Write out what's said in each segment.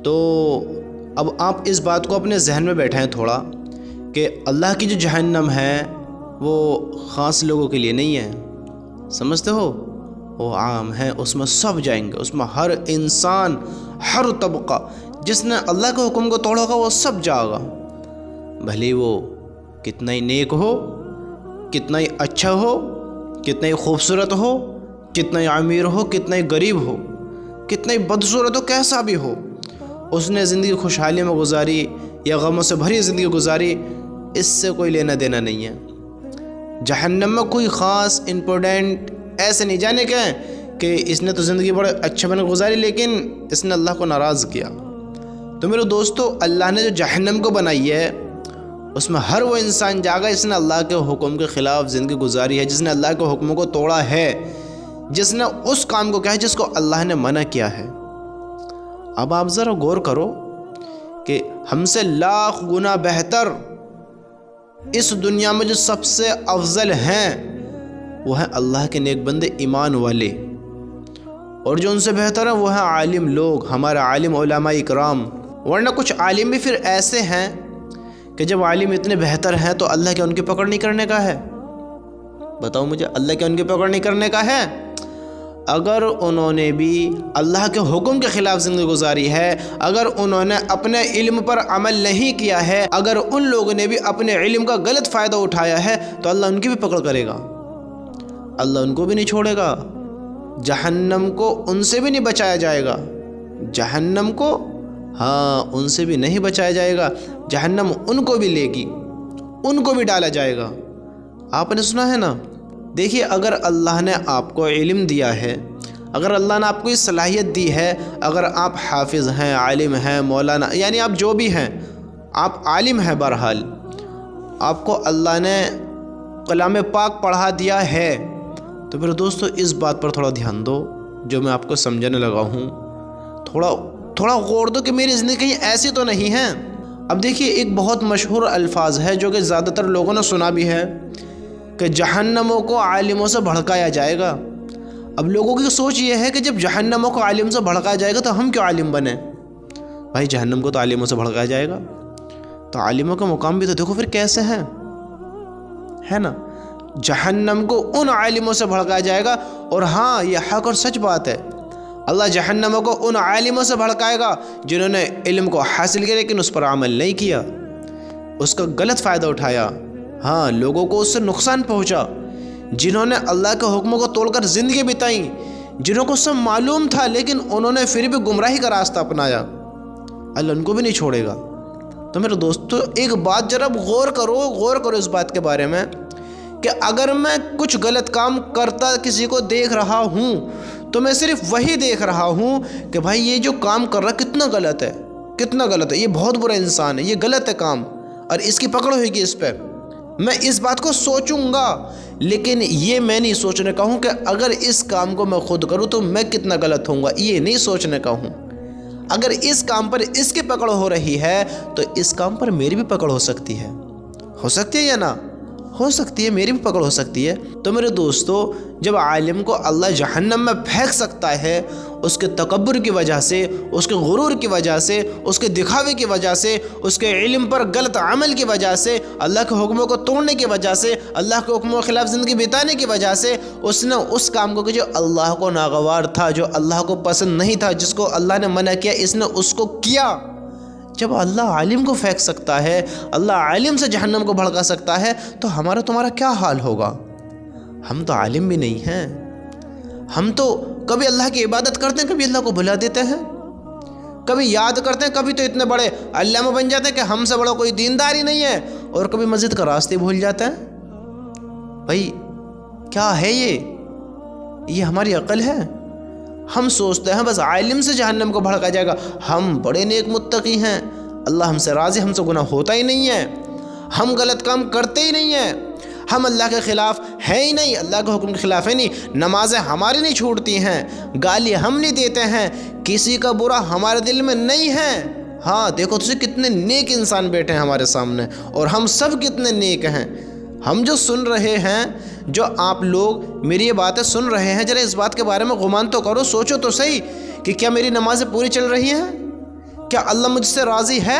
تو اب آپ اس بات کو اپنے ذہن میں بیٹھائیں تھوڑا کہ اللہ کی جو جہنم ہے وہ خاص لوگوں کے لیے نہیں ہے، سمجھتے ہو؟ وہ عام ہے، اس میں سب جائیں گے، اس میں ہر انسان، ہر طبقہ جس نے اللہ کے حکم کو توڑا ہوگا وہ سب جائے گا، بھلے وہ کتنا ہی نیک ہو، کتنا ہی اچھا ہو، کتنا ہی خوبصورت ہو، کتنا ہی امیر ہو، کتنا ہی غریب ہو، کتنا ہی بدصورت ہو، کیسا بھی ہو، اس نے زندگی خوشحالی میں گزاری یا غموں سے بھری زندگی گزاری، اس سے کوئی لینا دینا نہیں ہے۔ جہنم میں کوئی خاص امپورٹنٹ ایسے نہیں جانے کے کہ اس نے تو زندگی بڑے اچھے بنے گزاری لیکن اس نے اللہ کو ناراض کیا۔ تو میرے دوستو، اللہ نے جو جہنم کو بنائی ہے اس میں ہر وہ انسان جاگا جس نے اللہ کے حکم کے خلاف زندگی گزاری ہے، جس نے اللہ کے حکموں کو توڑا ہے، جس نے اس کام کو کیا ہے جس کو اللہ نے منع کیا ہے۔ اب آپ ذرا غور کرو کہ ہم سے لاکھ گنا بہتر اس دنیا میں جو سب سے افضل ہیں وہ ہیں اللہ کے نیک بندے، ایمان والے، اور جو ان سے بہتر ہیں وہ ہیں عالم لوگ، ہمارے عالم علماء اکرام۔ ورنہ کچھ عالم بھی پھر ایسے ہیں کہ جب عالم اتنے بہتر ہیں تو اللہ کیا ان کی پکڑ نہیں کرنے کا ہے؟ بتاؤ مجھے، اللہ کیا ان کی پکڑ نہیں کرنے کا ہے؟ اگر انہوں نے بھی اللہ کے حکم کے خلاف زندگی گزاری ہے، اگر انہوں نے اپنے علم پر عمل نہیں کیا ہے، اگر ان لوگوں نے بھی اپنے علم کا غلط فائدہ اٹھایا ہے تو اللہ ان کی بھی پکڑ کرے گا، اللہ ان کو بھی نہیں چھوڑے گا، جہنم کو ان سے بھی نہیں بچایا جائے گا، جہنم کو ان سے بھی نہیں بچایا جائے گا، جہنم ان کو بھی لے گی، ان کو بھی ڈالا جائے گا۔ آپ نے سنا ہے نا؟ دیکھیے، اگر اللہ نے آپ کو علم دیا ہے، اگر اللہ نے آپ کو یہ صلاحیت دی ہے، اگر آپ حافظ ہیں، عالم ہیں، مولانا، یعنی آپ جو بھی ہیں، آپ عالم ہیں، بہرحال آپ کو اللہ نے کلام پاک پڑھا دیا ہے، تو میرے دوستو اس بات پر تھوڑا دھیان دو جو میں آپ کو سمجھانے لگا ہوں، تھوڑا غور دو کہ میری زندگی کہیں ایسی تو نہیں ہے۔ اب دیکھیے، ایک بہت مشہور الفاظ ہے جو کہ زیادہ تر لوگوں نے سنا بھی ہے کہ جہنموں کو عالموں سے بھڑکایا جائے گا۔ اب لوگوں کی سوچ یہ ہے کہ جب جہنموں کو عالم سے بھڑکایا جائے گا تو ہم کیوں عالم بنیں؟ بھائی جہنم کو تو عالموں سے بھڑکایا جائے گا، تو عالموں کا مقام بھی تو دیکھو پھر کیسے ہے نا؟ جہنم کو ان عالموں سے بھڑکایا جائے گا، اور ہاں یہ حق اور سچ بات ہے، اللہ جہنموں کو ان عالموں سے بھڑکائے گا جنہوں نے علم کو حاصل کیا لیکن اس پر عمل نہیں کیا، اس کا غلط فائدہ اٹھایا، لوگوں کو اس سے نقصان پہنچا، جنہوں نے اللہ کے حکموں کو توڑ کر زندگی بتائیں، جنہوں کو سب معلوم تھا لیکن انہوں نے پھر بھی گمراہی کا راستہ اپنایا، اللہ ان کو بھی نہیں چھوڑے گا۔ تو میرے دوستو، ایک بات ذرا غور کرو اس بات کے بارے میں کہ اگر میں کچھ غلط کام کرتا کسی کو دیکھ رہا ہوں تو میں صرف وہی دیکھ رہا ہوں کہ بھائی یہ جو کام کر رہا کتنا غلط ہے، یہ بہت برا انسان ہے، یہ غلط ہے کام، اور اس کی پکڑ ہوئے گی اس پہ، میں اس بات کو سوچوں گا، لیکن یہ میں نہیں سوچنے کا ہوں کہ اگر اس کام کو میں خود کروں تو میں کتنا غلط ہوں گا، یہ نہیں سوچنے کا ہوں۔ اگر اس کام پر اس کی پکڑ ہو رہی ہے تو اس کام پر میری بھی پکڑ ہو سکتی ہے یا نہ ہو سکتی ہے، میری بھی پکڑ ہو سکتی ہے۔ تو میرے دوستو، جب عالم کو اللہ جہنم میں پھینک سکتا ہے اس کے تکبر کی وجہ سے، اس کے غرور کی وجہ سے، اس کے دکھاوے کی وجہ سے، اس کے علم پر غلط عمل کی وجہ سے، اللہ کے حکموں کو توڑنے کی وجہ سے، اللہ کے حکموں کے خلاف زندگی بتانے کی وجہ سے، اس نے اس کام کو جو اللہ کو ناگوار تھا، جو اللہ کو پسند نہیں تھا، جس کو اللہ نے منع کیا، اس نے اس کو کیا۔ جب اللہ عالم کو پھینک سکتا ہے، اللہ عالم سے جہنم کو بھڑکا سکتا ہے، تو ہمارا تمہارا کیا حال ہوگا؟ ہم تو عالم بھی نہیں ہیں، ہم تو کبھی اللہ کی عبادت کرتے ہیں، کبھی اللہ کو بھلا دیتے ہیں، کبھی یاد کرتے ہیں، کبھی تو اتنے بڑے علامہ بن جاتے ہیں کہ ہم سے بڑا کوئی دیندار ہی نہیں ہے، اور کبھی مسجد کا راستے بھول جاتے ہیں۔ بھائی کیا ہے یہ ہماری عقل ہے؟ ہم سوچتے ہیں بس عالم سے جہنم کو بھڑکا جائے گا، ہم بڑے نیک متقی ہیں، اللہ ہم سے راضی، ہم سے گناہ ہوتا ہی نہیں ہے، ہم غلط کام کرتے ہی نہیں ہیں، ہم اللہ کے خلاف ہیں ہی نہیں، اللہ کے حکم کے خلاف ہے نہیں، نمازیں ہماری نہیں چھوٹتی ہیں، گالی ہم نہیں دیتے ہیں، کسی کا برا ہمارے دل میں نہیں ہے۔ دیکھو تو کتنے نیک انسان بیٹھے ہیں ہمارے سامنے، اور ہم سب کتنے نیک ہیں۔ ہم جو سن رہے ہیں، جو آپ لوگ میری یہ باتیں سن رہے ہیں، ذرا اس بات کے بارے میں گمان تو کرو، سوچو تو صحیح کہ کیا میری نمازیں پوری چل رہی ہیں؟ کیا اللہ مجھ سے راضی ہے؟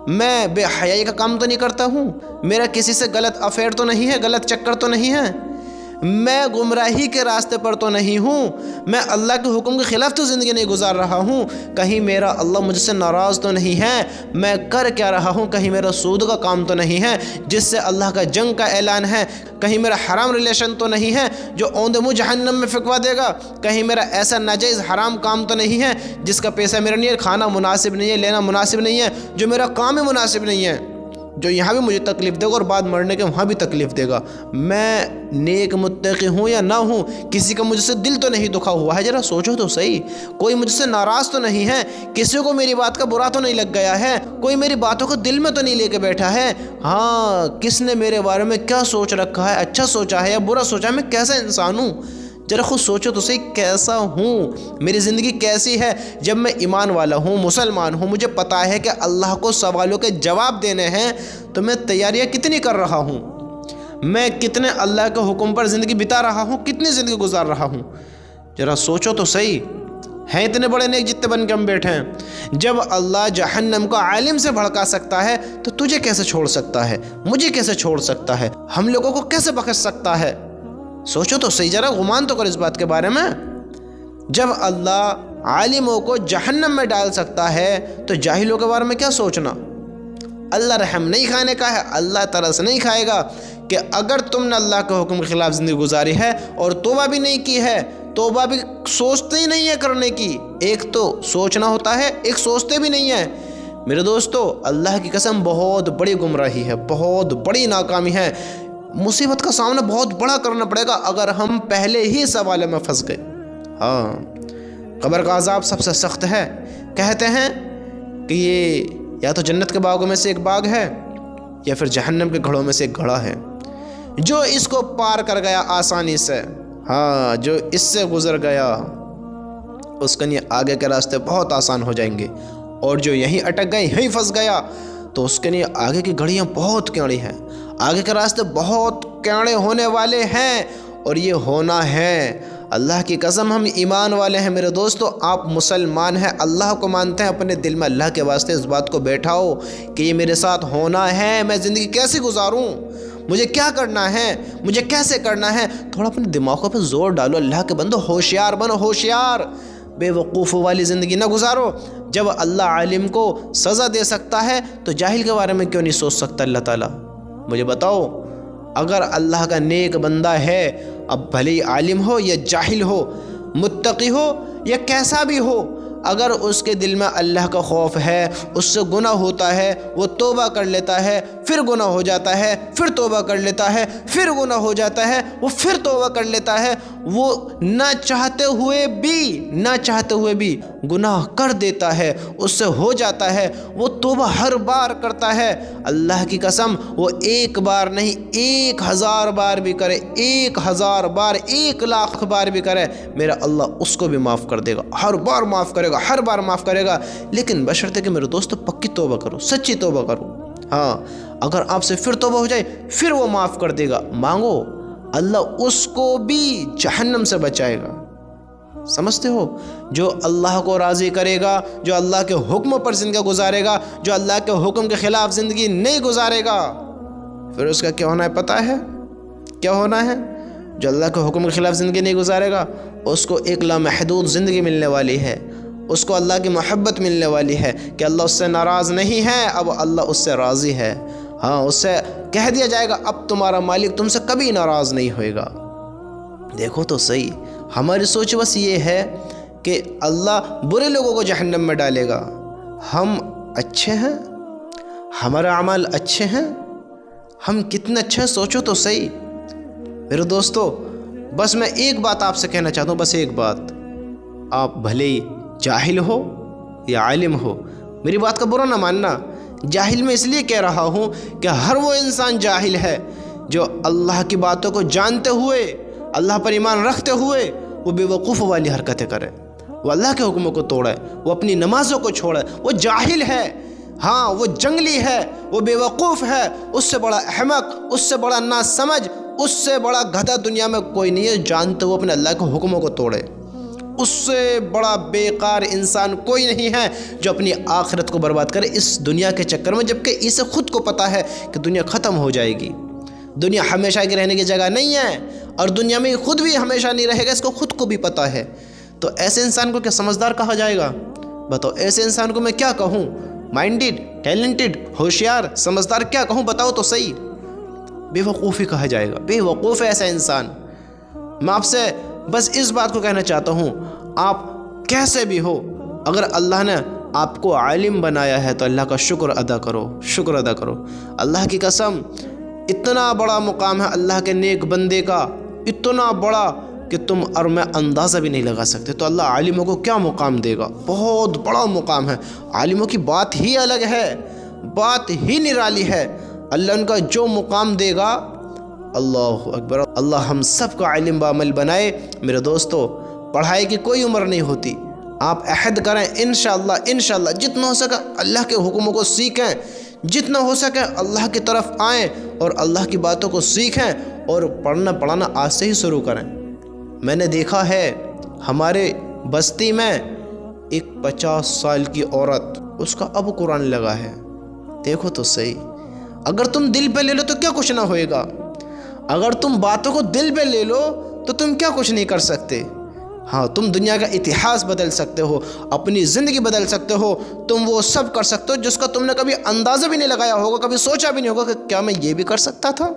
میں بے حیائی کا کام تو نہیں کرتا ہوں، میرا کسی سے غلط افیئر تو نہیں ہے، غلط چکر تو نہیں ہے، میں گمراہی کے راستے پر تو نہیں ہوں، میں اللہ کے حکم کے خلاف تو زندگی نہیں گزار رہا ہوں، کہیں میرا اللہ مجھ سے ناراض تو نہیں ہے، میں کر کیا رہا ہوں، کہیں میرا سود کا کام تو نہیں ہے جس سے اللہ کا جنگ کا اعلان ہے، کہیں میرا حرام ریلیشن تو نہیں ہے جو اوندے منہ جہنم میں پھینکوا دے گا، کہیں میرا ایسا ناجائز حرام کام تو نہیں ہے جس کا پیسہ میرا نہیں ہے، کھانا مناسب نہیں ہے، لینا مناسب نہیں ہے، جو میرا کام ہی مناسب نہیں ہے، جو یہاں بھی مجھے تکلیف دے گا اور بعد مرنے کے وہاں بھی تکلیف دے گا، میں نیک متقی ہوں یا نہ ہوں، کسی کا مجھ سے دل تو نہیں دکھا ہوا ہے، ذرا سوچو تو صحیح، کوئی مجھ سے ناراض تو نہیں ہے، کسی کو میری بات کا برا تو نہیں لگ گیا ہے، کوئی میری باتوں کو دل میں تو نہیں لے کے بیٹھا ہے، ہاں کس نے میرے بارے میں کیا سوچ رکھا ہے، اچھا سوچا ہے یا برا سوچا ہے، میں کیسا انسان ہوں، ذرا خود سوچو تو صحیح کیسا ہوں، میری زندگی کیسی ہے، جب میں ایمان والا ہوں، مسلمان ہوں، مجھے پتا ہے کہ اللہ کو سوالوں کے جواب دینے ہیں، تو میں تیاریاں کتنی کر رہا ہوں، میں کتنے اللہ کے حکم پر زندگی بتا رہا ہوں، کتنی زندگی گزار رہا ہوں، ذرا سوچو تو صحیح، ہیں اتنے بڑے نیک جتنے بن کے ہم بیٹھے ہیں، جب اللہ جہنم کو عالم سے بھڑکا سکتا ہے تو تجھے کیسے چھوڑ سکتا ہے، مجھے کیسے چھوڑ سکتا ہے، ہم لوگوں کو کیسے بخش سکتا ہے، سوچو تو صحیح، ذرا گمان تو کر اس بات کے بارے میں، جب اللہ عالموں کو جہنم میں ڈال سکتا ہے تو جاہلوں کے بارے میں کیا سوچنا، اللہ رحم نہیں کھانے کا ہے، اللہ ترس نہیں کھائے گا کہ اگر تم نے اللہ کے حکم کے خلاف زندگی گزاری ہے اور توبہ بھی نہیں کی ہے، توبہ بھی سوچتے ہی نہیں ہے کرنے کی، ایک تو سوچنا ہوتا ہے، ایک سوچتے بھی نہیں ہے، میرے دوستو اللہ کی قسم بہت بڑی گمراہی ہے، بہت بڑی ناکامی ہے، مصیبت کا سامنا بہت بڑا کرنا پڑے گا اگر ہم پہلے ہی سوالے میں پھنس گئے، ہاں قبر کا عذاب سب سے سخت ہے، کہتے ہیں کہ یہ یا تو جنت کے باغوں میں سے ایک باغ ہے یا پھر جہنم کے گھڑوں میں سے ایک گھڑا ہے، جو اس کو پار کر گیا آسانی سے، ہاں جو اس سے گزر گیا اس کے لیے آگے کے راستے بہت آسان ہو جائیں گے، اور جو یہیں اٹک گئے یہیں پھنس گیا تو اس کے لیے آگے کی گھڑیاں بہت کیڑی ہیں، آگے کے راستے بہت کیڑے ہونے والے ہیں، اور یہ ہونا ہے، اللہ کی قسم ہم ایمان والے ہیں میرے دوستو، آپ مسلمان ہیں، اللہ کو مانتے ہیں، اپنے دل میں اللہ کے واسطے اس بات کو بیٹھاؤ کہ یہ میرے ساتھ ہونا ہے، میں زندگی کیسے گزاروں، مجھے کیا کرنا ہے، مجھے کیسے کرنا ہے، تھوڑا اپنے دماغوں پہ زور ڈالو، اللہ کے بندو ہوشیار بنو، ہوشیار، بے وقوف والی زندگی نہ گزارو، جب اللہ عالم کو سزا دے سکتا ہے تو جاہل کے بارے میں کیوں نہیں سوچ سکتا اللہ تعالیٰ، مجھے بتاؤ، اگر اللہ کا نیک بندہ ہے، اب بھلے ہی عالم ہو یا جاہل ہو، متقی ہو یا کیسا بھی ہو، اگر اس کے دل میں اللہ کا خوف ہے، اس سے گناہ ہوتا ہے، وہ توبہ کر لیتا ہے، پھر گناہ ہو جاتا ہے، پھر توبہ کر لیتا ہے، پھر گناہ ہو جاتا ہے، وہ پھر توبہ کر لیتا ہے، وہ نہ چاہتے ہوئے بھی گناہ کر دیتا ہے، اس سے ہو جاتا ہے، وہ توبہ ہر بار کرتا ہے، اللہ کی قسم وہ ایک بار نہیں 1000 بار بھی کرے، 1000 بار، 1,00,000 بار بھی کرے، میرا اللہ اس کو بھی معاف کر دے گا، ہر بار معاف کرے گا، ہر بار معاف کرے گا، لیکن بشرطے کہ میرے دوستو پکی توبہ کرو، سچی توبہ کرو، ہاں اگر آپ سے پھر توبہ ہو جائے پھر وہ معاف کر دے گا، مانگو، اللہ اس کو بھی جہنم سے بچائے گا، سمجھتے ہو، جو اللہ کو راضی کرے گا، جو اللہ کے حکم پر زندگی گزارے گا، جو اللہ کے حکم کے خلاف زندگی نہیں گزارے گا، پھر اس کا کیا ہونا ہے پتہ ہے، کیا ہونا ہے، جو اللہ کے حکم کے خلاف زندگی نہیں گزارے گا اس کو ایک لامحدود زندگی ملنے والی ہے، اس کو اللہ کی محبت ملنے والی ہے کہ اللہ اس سے ناراض نہیں ہے، اب اللہ اس سے راضی ہے، ہاں اس سے کہہ دیا جائے گا اب تمہارا مالک تم سے کبھی ناراض نہیں ہوئے گا، دیکھو تو صحیح، ہماری سوچ بس یہ ہے کہ اللہ برے لوگوں کو جہنم میں ڈالے گا، ہم اچھے ہیں، ہمارے اعمال اچھے ہیں، ہم کتنے اچھے ہیں، سوچو تو صحیح میرے دوستو، بس میں ایک بات آپ سے کہنا چاہتا ہوں، بس ایک بات، آپ بھلے ہی جاہل ہو یا عالم ہو، میری بات کا برا نہ ماننا، جاہل میں اس لیے کہہ رہا ہوں کہ ہر وہ انسان جاہل ہے جو اللہ کی باتوں کو جانتے ہوئے، اللہ پر ایمان رکھتے ہوئے وہ بے وقوف والی حرکتیں کرے، وہ اللہ کے حکموں کو توڑے، وہ اپنی نمازوں کو چھوڑے، وہ جاہل ہے، ہاں وہ جنگلی ہے، وہ بے وقوف ہے، اس سے بڑا احمق، اس سے بڑا ناسمجھ، اس سے بڑا گدھا دنیا میں کوئی نہیں ہے، جانتے وہ اپنے اللہ کے حکموں کو توڑے، اس سے بڑا بیکار انسان کوئی نہیں ہے جو اپنی آخرت کو برباد کرے اس دنیا کے چکر میں، جبکہ اسے خود کو پتہ ہے کہ دنیا ختم ہو جائے گی، دنیا ہمیشہ کی رہنے کی جگہ نہیں ہے، اور دنیا میں خود بھی ہمیشہ نہیں رہے گا، اس کو خود کو بھی پتہ ہے۔ تو ایسے انسان کو کیا سمجھدار کہا جائے گا؟ بتاؤ ایسے انسان کو میں کیا کہوں؟ مائنڈڈ، ٹیلنٹڈ، ہوشیار، سمجھدار کیا کہوں؟ بتاؤ تو صحیح۔ بے وقوفی کہا جائے گا، بے وقوف ہے ایسا انسان۔ میں آپ سے بس اس بات کو کہنا چاہتا ہوں، آپ کیسے بھی ہو، اگر اللہ نے آپ کو عالم بنایا ہے تو اللہ کا شکر ادا کرو، شکر ادا کرو۔ اللہ کی قسم اتنا بڑا مقام ہے اللہ کے نیک بندے کا، اتنا بڑا کہ تم اور میں اندازہ بھی نہیں لگا سکتے۔ تو اللہ عالموں کو کیا مقام دے گا؟ بہت بڑا مقام ہے۔ عالموں کی بات ہی الگ ہے، بات ہی نرالی ہے۔ اللہ ان کا جو مقام دے گا، اللہ اکبر، اللہ ہم سب کا علم بعمل بنائے۔ میرے دوستو، پڑھائی کی کوئی عمر نہیں ہوتی، آپ عہد کریں انشاءاللہ جتنا ہو سکے اللہ کے حکموں کو سیکھیں، جتنا ہو سکے اللہ کی طرف آئیں اور اللہ کی باتوں کو سیکھیں، اور پڑھنا پڑھانا آج سے ہی شروع کریں۔ میں نے دیکھا ہے ہمارے بستی میں ایک 50 سال کی عورت، اس کا اب قرآن لگا ہے۔ دیکھو تو صحیح، اگر تم دل پہ لے لو تو کیا کچھ نہ ہوئے گا، اگر تم باتوں کو دل پہ لے لو تو تم کیا کچھ نہیں کر سکتے۔ ہاں، تم دنیا کا اتہاس بدل سکتے ہو، اپنی زندگی بدل سکتے ہو، تم وہ سب کر سکتے ہو جس کا تم نے کبھی اندازہ بھی نہیں لگایا ہوگا، کبھی سوچا بھی نہیں ہوگا کہ کیا میں یہ بھی کر سکتا تھا،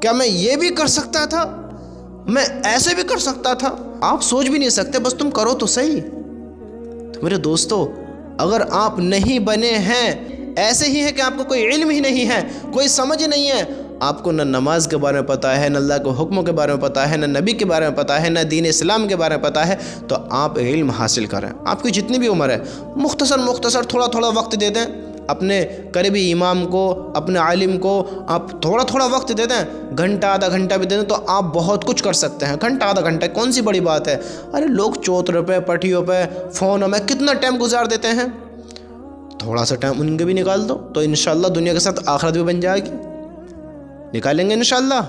کیا میں یہ بھی کر سکتا تھا، میں ایسے بھی کر سکتا تھا۔ آپ سوچ بھی نہیں سکتے، بس تم کرو تو صحیح۔ تو میرے دوستو، اگر آپ نہیں بنے ہیں، ایسے ہی ہے کہ آپ کو کوئی علم ہی نہیں ہے، کوئی سمجھ نہیں ہے، آپ کو نہ نماز کے بارے میں پتہ ہے، نہ اللہ کے حکموں کے بارے میں پتہ ہے، نہ نبی کے بارے میں پتہ ہے، نہ دین اسلام کے بارے میں پتہ ہے، تو آپ علم حاصل کریں۔ آپ کی جتنی بھی عمر ہے، مختصر تھوڑا وقت دے دیں اپنے قریبی امام کو، اپنے عالم کو، آپ تھوڑا وقت دے دیں، گھنٹہ آدھا گھنٹہ بھی دے دیں، تو آپ بہت کچھ کر سکتے ہیں۔ گھنٹہ آدھا گھنٹہ کون سی بڑی بات ہے؟ ارے لوگ چوترے پہ، پٹھیوں پہ، فونوں میں کتنا ٹائم گزار دیتے ہیں، تھوڑا سا ٹائم ان کے بھی نکال دو تو انشاءاللہ دنیا کے ساتھ آخرت بھی بن جائے گی۔ نکالیں گے انشاءاللہ؟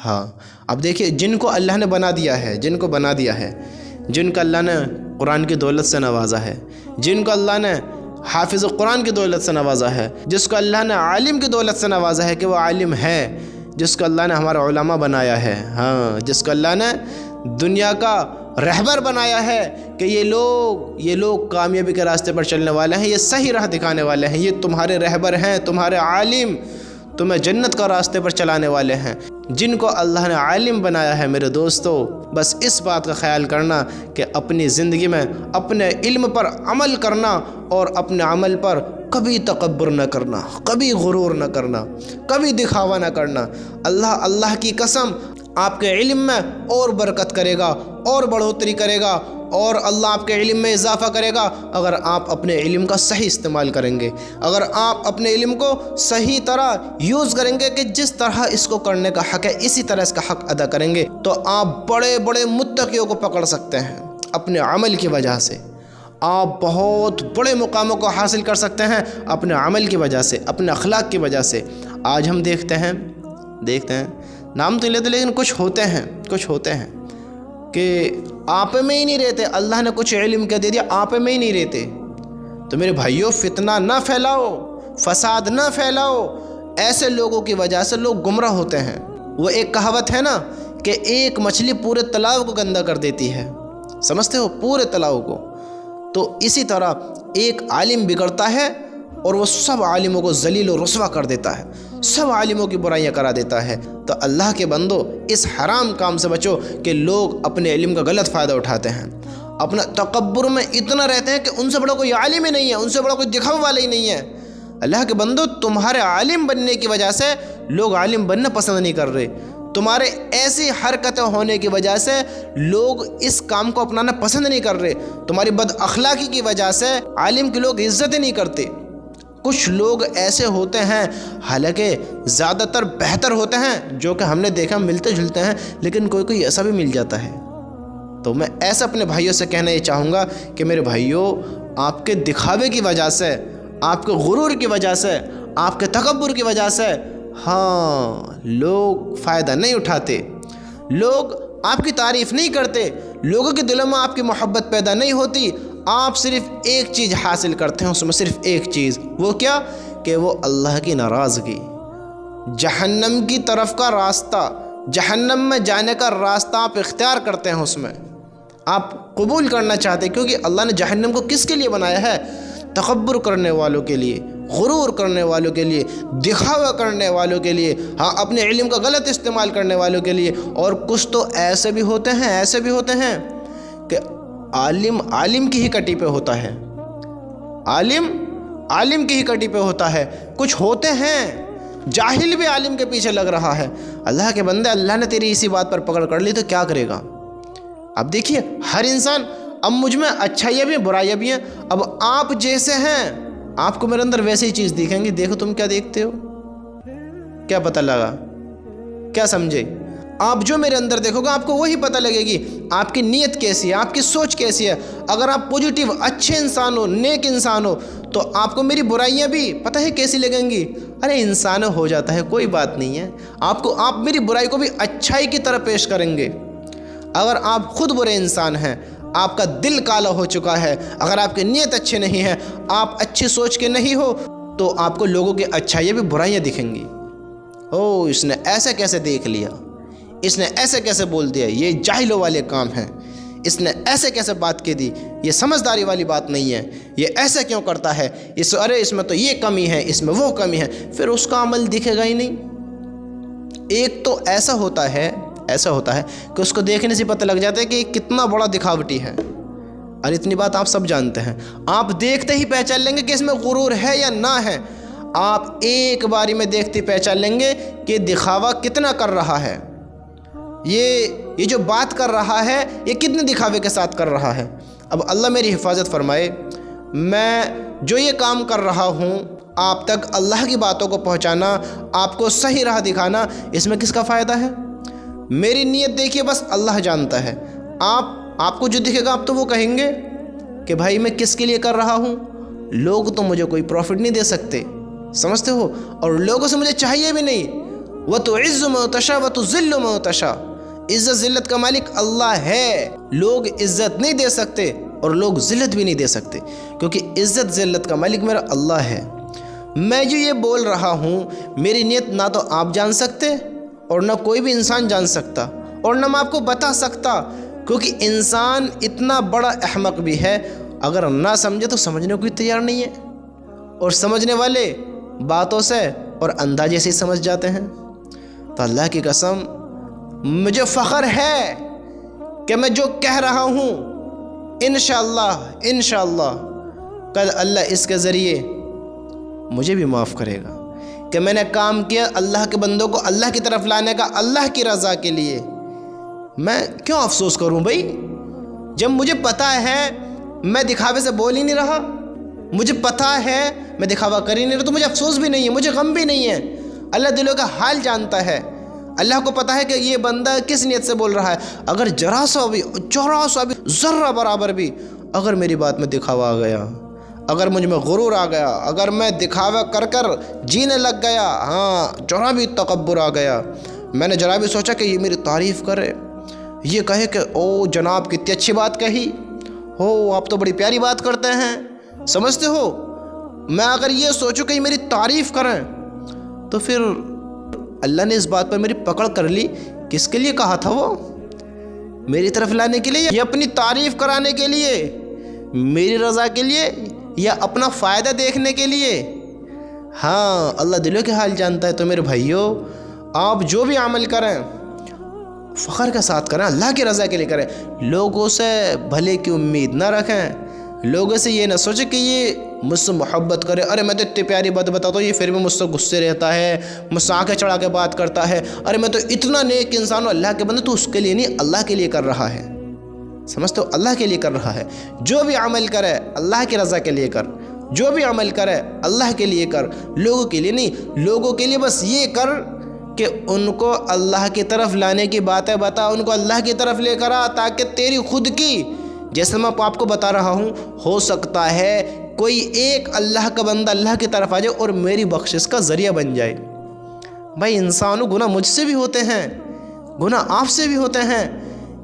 ہاں۔ اب دیکھیے، جن کو اللہ نے بنا دیا ہے، جن کو بنا دیا ہے، جن کو اللہ نے قرآن کی دولت سے نوازا ہے، جن کو اللہ نے حافظ قرآن کی دولت سے نوازا ہے، جس کو اللہ نے عالم کی دولت سے نوازا ہے کہ وہ عالم ہے، جس کو اللہ نے ہمارا علماء بنایا ہے، ہاں، جس کو اللہ نے دنیا کا رہبر بنایا ہے کہ یہ لوگ کامیابی کے راستے پر چلنے والے ہیں، یہ صحیح راہ دکھانے والے ہیں، یہ تمہارے رہبر ہیں، تمہارے عالم، تمہیں جنت کا راستے پر چلانے والے ہیں۔ جن کو اللہ نے عالم بنایا ہے، میرے دوستو، بس اس بات کا خیال کرنا کہ اپنی زندگی میں اپنے علم پر عمل کرنا، اور اپنے عمل پر کبھی تکبر نہ کرنا، کبھی غرور نہ کرنا، کبھی دکھاوا نہ کرنا۔ اللہ کی قسم آپ کے علم میں اور برکت کرے گا، اور بڑھوتری کرے گا، اور اللہ آپ کے علم میں اضافہ کرے گا اگر آپ اپنے علم کا صحیح استعمال کریں گے، اگر آپ اپنے علم کو صحیح طرح یوز کریں گے کہ جس طرح اس کو کرنے کا حق ہے اسی طرح اس کا حق ادا کریں گے، تو آپ بڑے بڑے متقیوں کو پکڑ سکتے ہیں اپنے عمل کی وجہ سے۔ آپ بہت بڑے مقاموں کو حاصل کر سکتے ہیں اپنے عمل کی وجہ سے، اپنے اخلاق کی وجہ سے۔ آج ہم دیکھتے ہیں نام تو لیتے، لیکن کچھ ہوتے ہیں کہ آپ میں ہی نہیں رہتے، اللہ نے کچھ علم کیا دے دیا، آپ میں ہی نہیں رہتے۔ تو میرے بھائیوں، فتنہ نہ پھیلاؤ، فساد نہ پھیلاؤ، ایسے لوگوں کی وجہ سے لوگ گمراہ ہوتے ہیں۔ وہ ایک کہاوت ہے نا کہ ایک مچھلی پورے تالاب کو گندا کر دیتی ہے، سمجھتے ہو، پورے تالاب کو۔ تو اسی طرح ایک عالم بگڑتا ہے اور وہ سب عالموں کو ذلیل و رسوا کر دیتا ہے، سب عالموں کی برائیاں کرا دیتا ہے۔ تو اللہ کے بندو، اس حرام کام سے بچو کہ لوگ اپنے علم کا غلط فائدہ اٹھاتے ہیں، اپنا تکبر میں اتنا رہتے ہیں کہ ان سے بڑا کوئی عالم ہی نہیں ہے، ان سے بڑا کوئی دکھاوا والا ہی نہیں ہے۔ اللہ کے بندو، تمہارے عالم بننے کی وجہ سے لوگ عالم بننا پسند نہیں کر رہے، تمہارے ایسی حرکتیں ہونے کی وجہ سے لوگ اس کام کو اپنانا پسند نہیں کر رہے، تمہاری بد اخلاقی کی وجہ سے عالم کے لوگ عزت نہیں کرتے۔ کچھ لوگ ایسے ہوتے ہیں، حالانکہ زیادہ تر بہتر ہوتے ہیں، جو کہ ہم نے دیکھا ملتے جلتے ہیں، لیکن کوئی ایسا بھی مل جاتا ہے۔ تو میں ایسا اپنے بھائیوں سے کہنا یہ چاہوں گا کہ میرے بھائیوں، آپ کے دکھاوے کی وجہ سے، آپ کے غرور کی وجہ سے، آپ کے تکبر کی وجہ سے، ہاں، لوگ فائدہ نہیں اٹھاتے، لوگ آپ کی تعریف نہیں کرتے، لوگوں کے دلوں میں آپ کی محبت پیدا نہیں ہوتی، آپ صرف ایک چیز حاصل کرتے ہیں، اس میں صرف ایک چیز، وہ کیا کہ وہ اللہ کی ناراضگی، جہنم کی طرف کا راستہ، جہنم میں جانے کا راستہ آپ اختیار کرتے ہیں، اس میں آپ قبول کرنا چاہتے ہیں، کیونکہ اللہ نے جہنم کو کس کے لیے بنایا ہے؟ تکبر کرنے والوں کے لیے، غرور کرنے والوں کے لیے، دکھاوا کرنے والوں کے لیے، ہاں اپنے علم کا غلط استعمال کرنے والوں کے لیے۔ اور کچھ تو ایسے بھی ہوتے ہیں کہ عالم کی ہی کٹی پہ ہوتا ہے، عالم کی ہی کٹی پہ ہوتا ہے، کچھ ہوتے ہیں جاہل بھی عالم کے پیچھے لگ رہا ہے۔ اللہ کے بندے، اللہ نے تیری اسی بات پر پکڑ کر لی تو کیا کرے گا؟ اب دیکھیے ہر انسان، اب مجھ میں اچھائیاں بھی ہیں برائیاں بھی ہیں، اب آپ جیسے ہیں آپ کو میرے اندر ویسے ہی چیز دکھیں گی، دیکھو تم کیا دیکھتے ہو، کیا پتہ لگا، کیا سمجھے؟ آپ جو میرے اندر دیکھو گے آپ کو وہی پتہ لگے گی آپ کی نیت کیسی ہے، آپ کی سوچ کیسی ہے۔ اگر آپ پوزیٹیو اچھے انسان ہو، نیک انسان ہو، تو آپ کو میری برائیاں بھی پتہ ہے کیسی لگیں گی؟ ارے انسان ہو جاتا ہے، کوئی بات نہیں ہے، آپ میری برائی کو بھی اچھائی کی طرح پیش کریں گے۔ اگر آپ خود برے انسان ہیں، آپ کا دل کالا ہو چکا ہے، اگر آپ کی نیت اچھے نہیں ہے، آپ اچھی سوچ کے نہیں ہو، تو آپ کو لوگوں کی اچھائیاں بھی برائیاں دکھیں گی۔ او اس نے ایسے کیسے دیکھ لیا، اس نے ایسے کیسے بول دیا، یہ جاہلوں والے کام ہیں، اس نے ایسے کیسے بات کی دی، یہ سمجھداری والی بات نہیں ہے، یہ ایسے کیوں کرتا ہے، ارے اس میں تو یہ کمی ہے، اس میں وہ کمی ہے، پھر اس کا عمل دکھے گا ہی نہیں۔ ایک تو ایسا ہوتا ہے کہ اس کو دیکھنے سے پتہ لگ جاتا ہے کہ یہ کتنا بڑا دکھاوٹی ہے، اور اتنی بات آپ سب جانتے ہیں، آپ دیکھتے ہی پہچان لیں گے کہ اس میں غرور ہے یا نہ ہے، آپ ایک باری میں دیکھتے پہچان لیں گے کہ دکھاوا کتنا کر رہا ہے، یہ جو بات کر رہا ہے یہ کتنے دکھاوے کے ساتھ کر رہا ہے۔ اب اللہ میری حفاظت فرمائے، میں جو یہ کام کر رہا ہوں آپ تک اللہ کی باتوں کو پہنچانا، آپ کو صحیح راہ دکھانا، اس میں کس کا فائدہ ہے؟ میری نیت دیکھیے، بس اللہ جانتا ہے، آپ کو جو دکھے گا آپ تو وہ کہیں گے کہ بھائی میں کس کے لیے کر رہا ہوں، لوگ تو مجھے کوئی پروفٹ نہیں دے سکتے، سمجھتے ہو، اور لوگوں سے مجھے چاہیے بھی نہیں۔ وَتُعِزُّ مَن تَشَاءُ وَتُذِلُّ مَن تَشَاءُ، عزت ذلت کا مالک اللہ ہے، لوگ عزت نہیں دے سکتے اور لوگ ذلت بھی نہیں دے سکتے، کیونکہ عزت ذلت کا مالک میرا اللہ ہے۔ میں جو یہ بول رہا ہوں میری نیت نہ تو آپ جان سکتے اور نہ کوئی بھی انسان جان سکتا، اور نہ میں آپ کو بتا سکتا، کیونکہ انسان اتنا بڑا احمق بھی ہے، اگر نہ سمجھے تو سمجھنے کو تیار نہیں ہے، اور سمجھنے والے باتوں سے اور اندازے سے سمجھ جاتے ہیں۔ تو اللہ کی قسم مجھے فخر ہے کہ میں جو کہہ رہا ہوں انشاءاللہ کل اللہ اس کے ذریعے مجھے بھی معاف کرے گا کہ میں نے کام کیا اللہ کے بندوں کو اللہ کی طرف لانے کا، اللہ کی رضا کے لیے۔ میں کیوں افسوس کروں بھائی، جب مجھے پتہ ہے میں دکھاوے سے بول ہی نہیں رہا، مجھے پتہ ہے میں دکھاوا کر ہی نہیں رہا، تو مجھے افسوس بھی نہیں ہے، مجھے غم بھی نہیں ہے۔ اللہ دلوں کا حال جانتا ہے، اللہ کو پتہ ہے کہ یہ بندہ کس نیت سے بول رہا ہے۔ اگر ذرا سا بھی ذرہ برابر بھی اگر میری بات میں دکھاوا آ گیا، اگر مجھ میں غرور آ گیا، اگر میں دکھاوا کر جینے لگ گیا، ہاں ذرا بھی تکبر آ گیا، میں نے ذرا بھی سوچا کہ یہ میری تعریف کرے، یہ کہے کہ او جناب کتنی اچھی بات کہی ہو، آپ تو بڑی پیاری بات کرتے ہیں، سمجھتے ہو، میں اگر یہ سوچوں کہ یہ میری تعریف کریں، تو پھر اللہ نے اس بات پر میری پکڑ کر لی، کس کے لیے کہا تھا وہ؟ میری طرف لانے کے لیے یا اپنی تعریف کرانے کے لیے، میری رضا کے لیے یا اپنا فائدہ دیکھنے کے لیے؟ ہاں اللہ دلوں کے حال جانتا ہے۔ تو میرے بھائیوں، آپ جو بھی عمل کریں فخر کے ساتھ کریں، اللہ کی رضا کے لیے کریں، لوگوں سے بھلے کی امید نہ رکھیں، لوگوں سے یہ نہ سوچیں کہ یہ مجھ سے محبت کرے، ارے میں تو اتنی پیاری بات بتاتا ہوں یہ پھر بھی مجھ سے غصے رہتا ہے، مجھ سے آنکھیں چڑھا کے بات کرتا ہے، ارے میں تو اتنا نیک انسان ہوں۔ اللہ کے بندے تو اس کے لیے نہیں، اللہ کے لیے کر رہا ہے، سمجھتے ہو، اللہ کے لیے کر رہا ہے۔ جو بھی عمل کرے اللہ کی رضا کے لیے کر، جو بھی عمل کرے اللہ کے لیے کر، لوگوں کے لیے نہیں۔ لوگوں کے لیے بس یہ کر کہ ان کو اللہ کی طرف لانے کی باتیں بتا، ان کو اللہ کی طرف لے کر آ، تاکہ تیری خود کی، جیسے میں آپ کو بتا رہا ہوں، ہو سکتا ہے کوئی ایک اللہ کا بندہ اللہ کی طرف آ جائے اور میری بخشش کا ذریعہ بن جائے۔ بھائی انسانوں، گناہ مجھ سے بھی ہوتے ہیں، گناہ آپ سے بھی ہوتے ہیں،